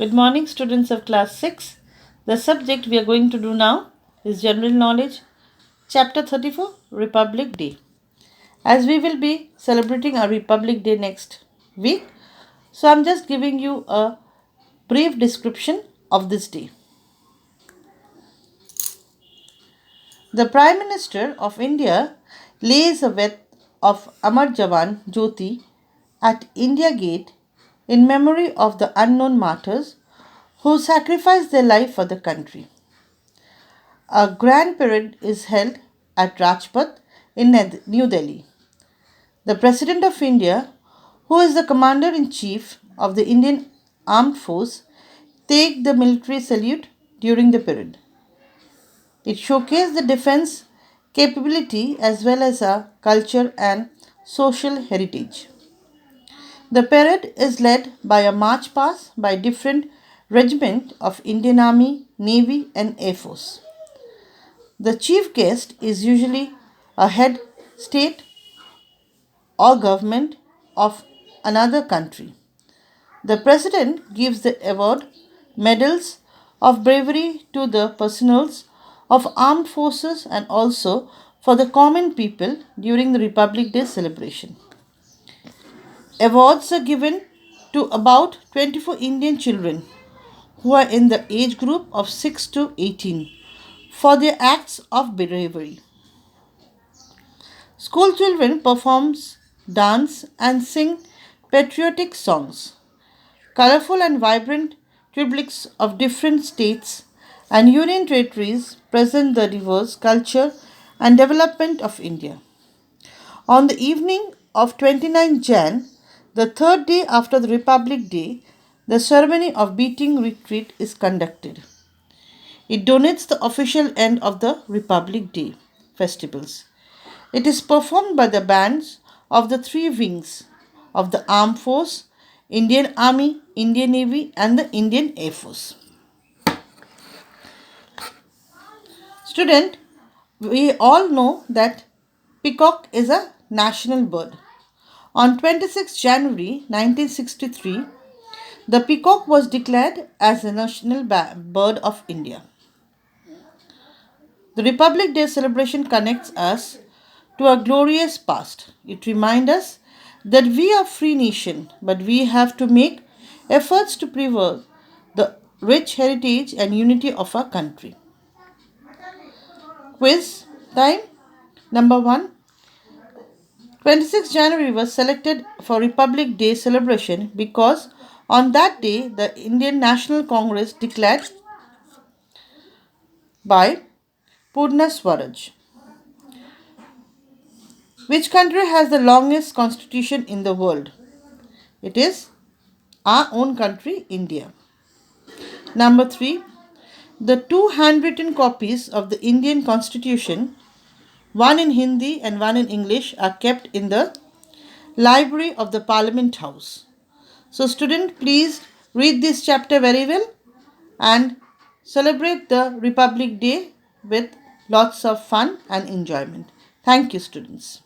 Good morning, students of class 6. The subject we are going to do now is General Knowledge, Chapter 34, Republic Day. As we will be celebrating our Republic Day next week, so I'm just giving you a brief description of this day. The Prime Minister of India lays a wreath of Amar Jawan Jyoti at India Gate in memory of the unknown martyrs who sacrificed their life for the country. A grand parade is held at Rajpath in New Delhi. The President of India, who is the Commander in Chief of the Indian Armed Force, take the military salute during the parade. It showcases the defense capability as well as our culture and social heritage. The parade is led by a march past by different regiments of Indian Army, Navy and Air Force. The chief guest is usually a head state or government of another country. The president gives the award medals of bravery to the personnel of armed forces and also for the common people during the Republic Day celebration. Awards are given to about 24 Indian children who are in the age group of 6 to 18 for their acts of bravery. School children perform, dance and sing patriotic songs. Colorful and vibrant tributes of different states and union territories present the diverse culture and development of India. On the evening of 29 Jan, the third day after the Republic Day, the ceremony of beating retreat is conducted. It donates the official end of the Republic Day festivals. It is performed by the bands of the three wings of the Armed Force, Indian Army, Indian Navy, and the Indian Air Force. Student, we all know that peacock is a national bird. On 26 January 1963, the peacock was declared as the national bird of India. The Republic Day celebration connects us to a glorious past. It reminds us that we are a free nation, but we have to make efforts to preserve the rich heritage and unity of our country. Quiz time number 1. 26 January was selected for Republic Day celebration because on that day the Indian National Congress declared by Purna Swaraj. Which country has the longest constitution in the world? It is our own country, India. Number 3. The two handwritten copies of the Indian Constitution, one in Hindi and one in English, are kept in the library of the Parliament House. So student, please read this chapter very well and celebrate the Republic Day with lots of fun and enjoyment. Thank you, students.